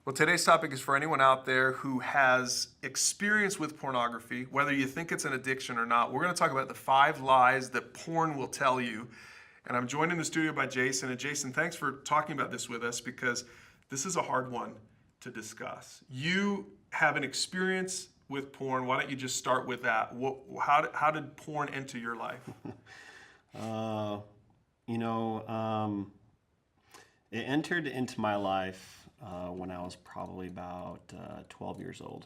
Well, today's topic is for anyone out there who has experience with pornography, whether you think it's an addiction or not. We're going to talk about the 5 lies that porn will tell you. And I'm joined in the studio by Jason. And Jason, thanks for talking about this with us because this is a hard one to discuss. You have an experience with porn. Why don't you just start with that? How did porn enter your life? It entered into my life when I was probably about 12 years old.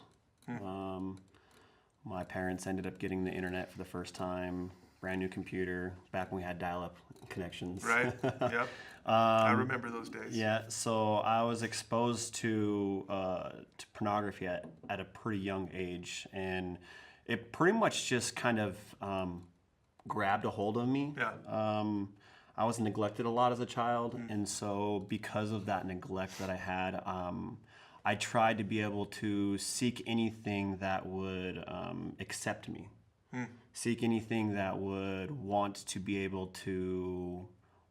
My parents ended up getting the internet for the first time, brand new computer, back when we had dial-up connections. Right, yep. I remember those days. Yeah, so I was exposed to pornography at a pretty young age, and it pretty much just kind of grabbed a hold of me. Yeah. I was neglected a lot as a child, and so because of that neglect that I had, I tried to be able to seek anything that would accept me, seek anything that would want to be able to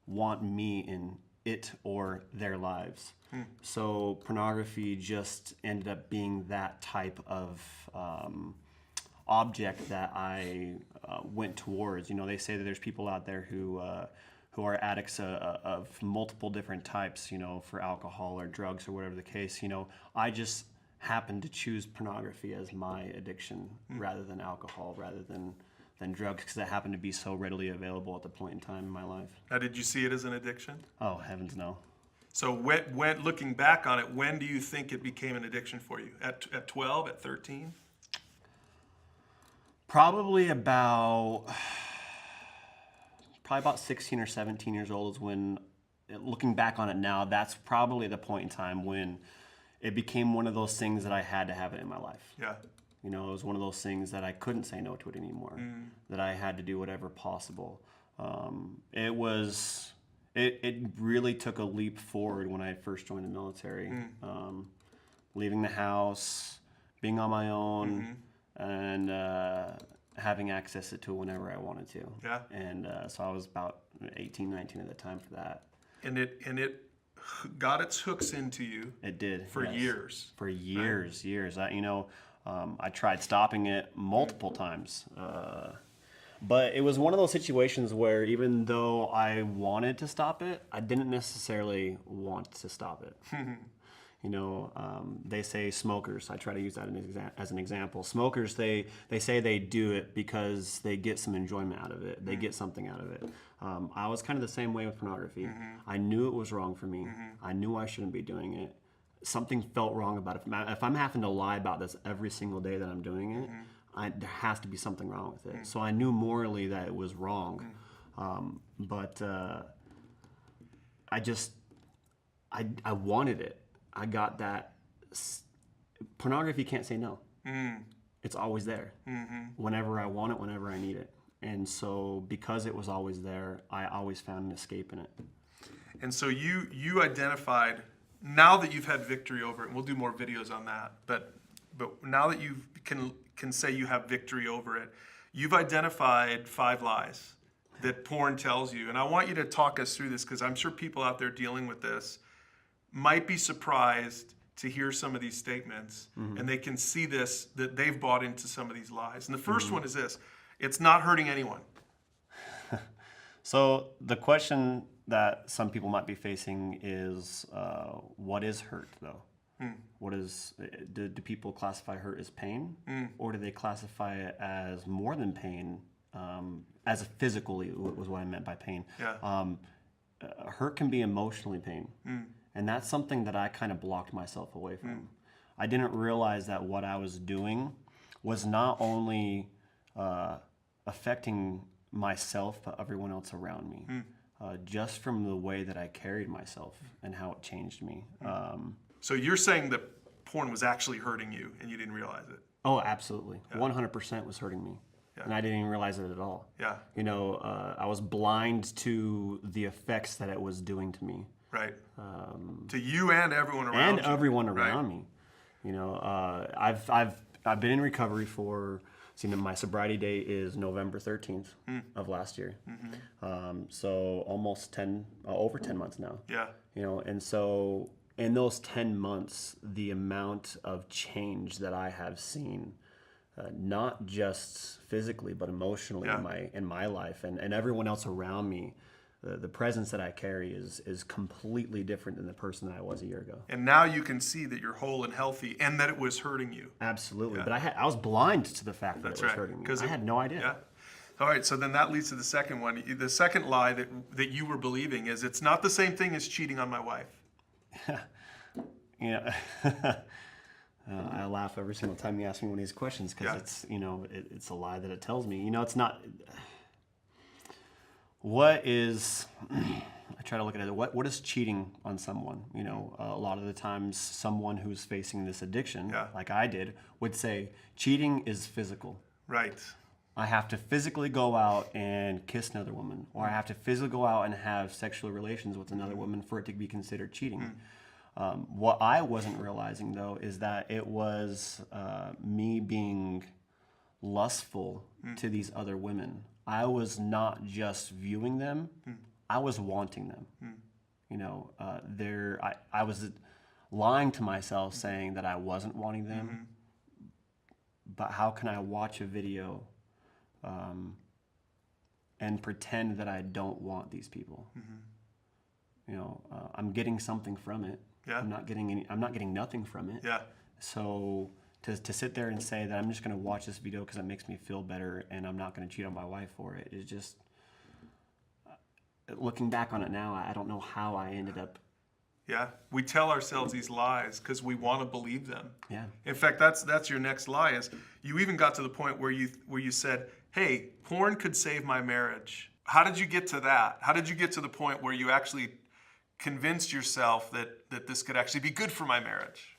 want me in it or their lives. So pornography just ended up being that type of object that I went towards. You know, they say that there's people out there who are addicts of multiple different types, you know, for alcohol or drugs or whatever the case. You know, I just happened to choose pornography as my addiction rather than alcohol, rather than drugs, because it happened to be so readily available at the point in time in my life. Now, did you see it as an addiction? Oh, heavens no. So when looking back on it, when do you think it became an addiction for you? At 12, at 13? Probably about 16 or 17 years old is when, looking back on it now, that's probably the point in time when it became one of those things that I had to have it in my life. Yeah. You know, it was one of those things that I couldn't say no to it anymore, that I had to do whatever possible. It really took a leap forward when I first joined the military. Leaving the house, being on my own, and having access to it whenever I wanted to. Yeah. And so I was about 18, 19 at the time for that. And it got its hooks into you. It did. For yes. years. For years, years. I tried stopping it multiple times. But it was one of those situations where even though I wanted to stop it, I didn't necessarily want to stop it. You know, they say smokers, I try to use that as an example. Smokers, they say they do it because they get some enjoyment out of it. They get something out of it. I was kind of the same way with pornography. I knew it was wrong for me. I knew I shouldn't be doing it. Something felt wrong about it. If I'm having to lie about this every single day that I'm doing it, there has to be something wrong with it. So I knew morally that it was wrong. But I wanted it. I got that. Pornography can't say no. It's always there. Whenever I want it, whenever I need it. And so because it was always there, I always found an escape in it. And so you identified, now that you've had victory over it, and we'll do more videos on that, but now that you can say you have victory over it, you've identified 5 lies that porn tells you. And I want you to talk us through this, because I'm sure people out there dealing with this might be surprised to hear some of these statements, and they can see this, that they've bought into some of these lies. And the first one is this: it's not hurting anyone. So the question that some people might be facing is, what is hurt, though? What is, do people classify hurt as pain, or do they classify it as more than pain, as a physically, was what I meant by pain. Yeah. Hurt can be emotionally pain. And that's something that I kind of blocked myself away from. I didn't realize that what I was doing was not only affecting myself, but everyone else around me. Just from the way that I carried myself and how it changed me. So you're saying that porn was actually hurting you and you didn't realize it? Oh, absolutely. 100% was hurting me. Yeah. And I didn't even realize it at all. Yeah. You know, I was blind to the effects that it was doing to me. Right. To you and everyone around you. And everyone around me. You know, I've been in recovery for, my sobriety date is November 13th of last year. So almost over 10 months now. Yeah. You know, and so in those 10 months, the amount of change that I have seen, not just physically, but emotionally in my life and everyone else around me, the presence that I carry is completely different than the person that I was a year ago. And now you can see that you're whole and healthy and that it was hurting you. Absolutely. But I was blind to the fact that That's it was right. hurting me. I had no idea. Yeah. All right, so then that leads to the second one. The second lie that you were believing is it's not the same thing as cheating on my wife. Yeah. I laugh every single time you ask me one of these questions because it's, it's a lie that it tells me. It's not. What is, I try to look at it, what is cheating on someone? A lot of the times someone who's facing this addiction, like I did, would say cheating is physical. Right. I have to physically go out and kiss another woman, or I have to physically go out and have sexual relations with another woman for it to be considered cheating. What I wasn't realizing, though, is that it was me being lustful to these other women. I was not just viewing them, I was wanting them. I was lying to myself saying that I wasn't wanting them, but how can I watch a video and pretend that I don't want these people? I'm getting something from it. Yeah. I'm not getting nothing from it. Yeah. So to sit there and say that I'm just going to watch this video because it makes me feel better and I'm not going to cheat on my wife for it is just, looking back on it now, I don't know how I ended up. Yeah, we tell ourselves these lies because we want to believe them. Yeah. In fact, that's your next lie. Is you even got to the point where you said, "Hey, porn could save my marriage." How did you get to that? How did you get to the point where you actually convinced yourself that this could actually be good for my marriage?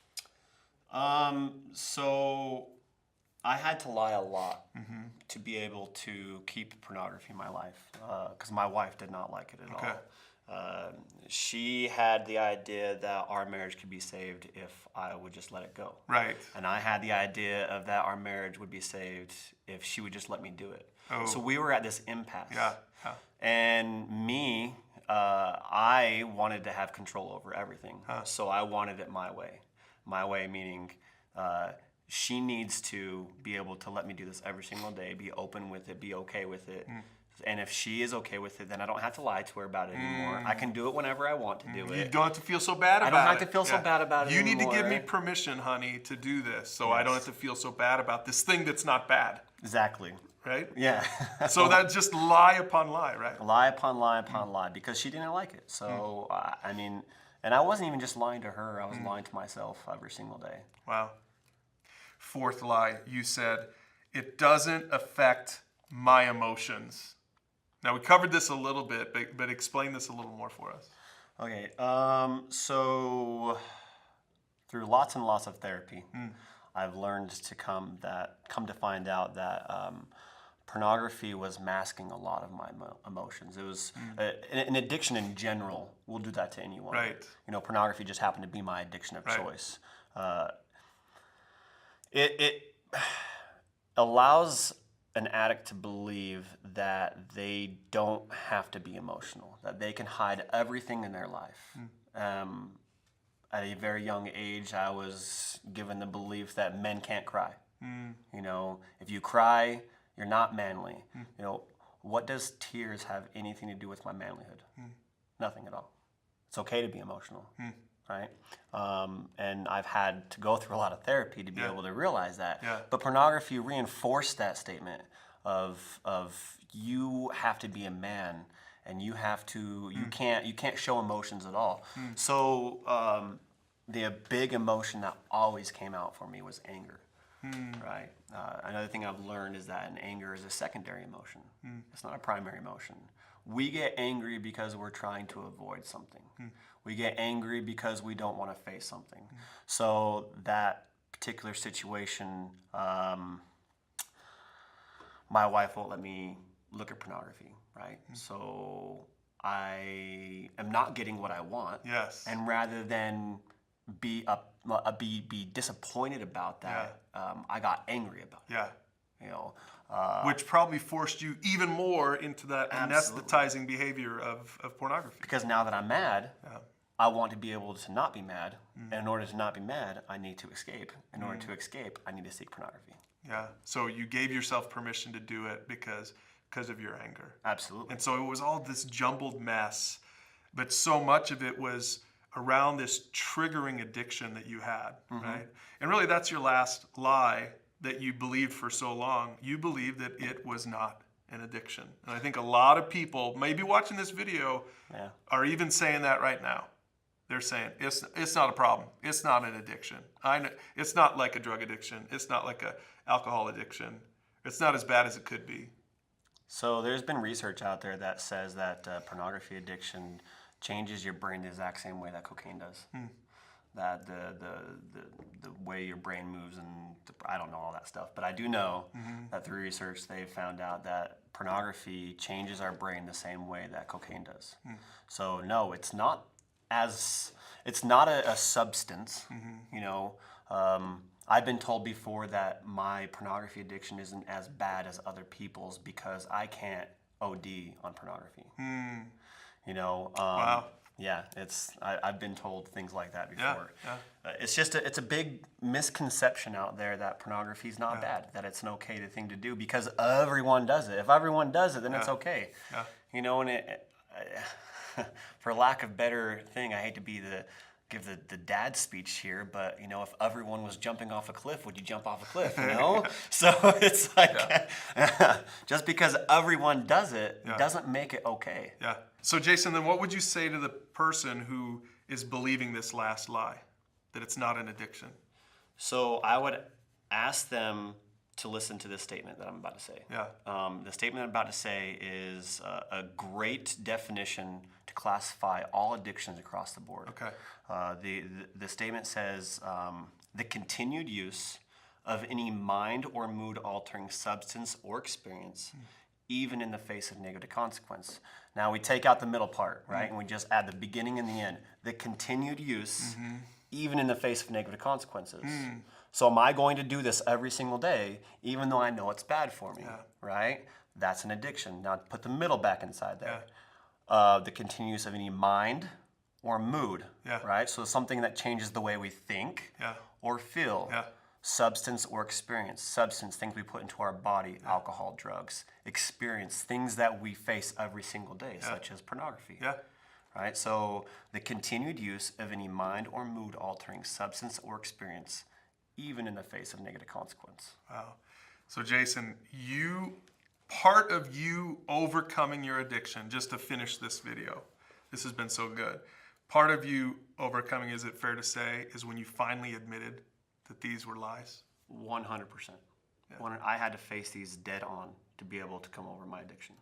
So I had to lie a lot to be able to keep pornography in my life because my wife did not like it at all. She had the idea that our marriage could be saved if I would just let it go. Right. And I had the idea of that our marriage would be saved if she would just let me do it. Oh. So we were at this impasse. Yeah. And me, I wanted to have control over everything. So I wanted it my way. My way meaning she needs to be able to let me do this every single day, be open with it, be okay with it. And if she is okay with it, then I don't have to lie to her about it anymore. I can do it whenever I want to do it. You don't have to feel so bad about it. I don't have to feel so bad about it You anymore. need to give me permission, honey, to do this so I don't have to feel so bad about this thing that's not bad. Exactly. Right? Yeah. So that's just lie upon lie, right? Lie upon lie upon lie because she didn't like it. So, and I wasn't even just lying to her. I was lying to myself every single day. Wow. Fourth lie, you said, it doesn't affect my emotions. Now, we covered this a little bit, but explain this a little more for us. Okay. So through lots and lots of therapy, I've learned to come to find out that pornography was masking a lot of my emotions. It was an addiction in general will do that to anyone. Right. Pornography just happened to be my addiction of choice. It allows an addict to believe that they don't have to be emotional, that they can hide everything in their life. At a very young age, I was given the belief that men can't cry. If you cry, you're not manly. What does tears have anything to do with my manlyhood? Nothing at all. It's okay to be emotional, right? And I've had to go through a lot of therapy to be able to realize that. Yeah. But pornography reinforced that statement of you have to be a man and you have to you can't show emotions at all. So the big emotion that always came out for me was anger. Right. Another thing I've learned is that anger is a secondary emotion. It's not a primary emotion. We get angry because we're trying to avoid something. We get angry because we don't want to face something. So that particular situation, my wife won't let me look at pornography, right? So I am not getting what I want. Yes. And rather than be disappointed about that, I got angry about it. Yeah. Which probably forced you even more into that anesthetizing behavior of pornography. Because now that I'm mad, I want to be able to not be mad. And in order to not be mad, I need to escape. In order to escape, I need to seek pornography. Yeah. So you gave yourself permission to do it because of your anger. Absolutely. And so it was all this jumbled mess, but so much of it was around this triggering addiction that you had, right? And really that's your last lie that you believed for so long. You believed that it was not an addiction. And I think a lot of people, maybe watching this video, are even saying that right now. They're saying, it's not a problem. It's not an addiction. I know, it's not like a drug addiction. It's not like a alcohol addiction. It's not as bad as it could be. So there's been research out there that says that pornography addiction changes your brain the exact same way that cocaine does. That the way your brain moves, and I don't know all that stuff, but I do know that through research they've found out that pornography changes our brain the same way that cocaine does. So no, it's not a substance. You know, I've been told before that my pornography addiction isn't as bad as other people's because I can't OD on pornography. You know, Wow. yeah, I've been told things like that before. It's just it's a big misconception out there that pornography is not bad, that it's an okay thing to do because everyone does it. If everyone does it, then it's okay. You know, and for lack of better thing, I hate to give the dad speech here, but you know, if everyone was jumping off a cliff, would you jump off a cliff? You know, so it's like just because everyone does it doesn't make it okay. Yeah. So Jason, then what would you say to the person who is believing this last lie, that it's not an addiction? So I would ask them to listen to this statement that I'm about to say. The statement I'm about to say is a great definition to classify all addictions across the board. The statement says the continued use of any mind or mood altering substance or experience, even in the face of negative consequence. Now we take out the middle part, right? And we just add the beginning and the end. The continued use, even in the face of negative consequences. So am I going to do this every single day, even though I know it's bad for me, right? That's an addiction. Now put the middle back inside there. The continued use of any mind or mood, right? So something that changes the way we think or feel. Substance or experience. Substance, things we put into our body, alcohol, drugs. Experience, things that we face every single day, such as pornography. Right? So the continued use of any mind or mood altering substance or experience, even in the face of negative consequence. Wow. So Jason, part of you overcoming your addiction, just to finish this video, this has been so good. Part of you overcoming, is it fair to say, is when you finally admitted that these were lies? 100%. I had to face these dead on to be able to come over my addiction.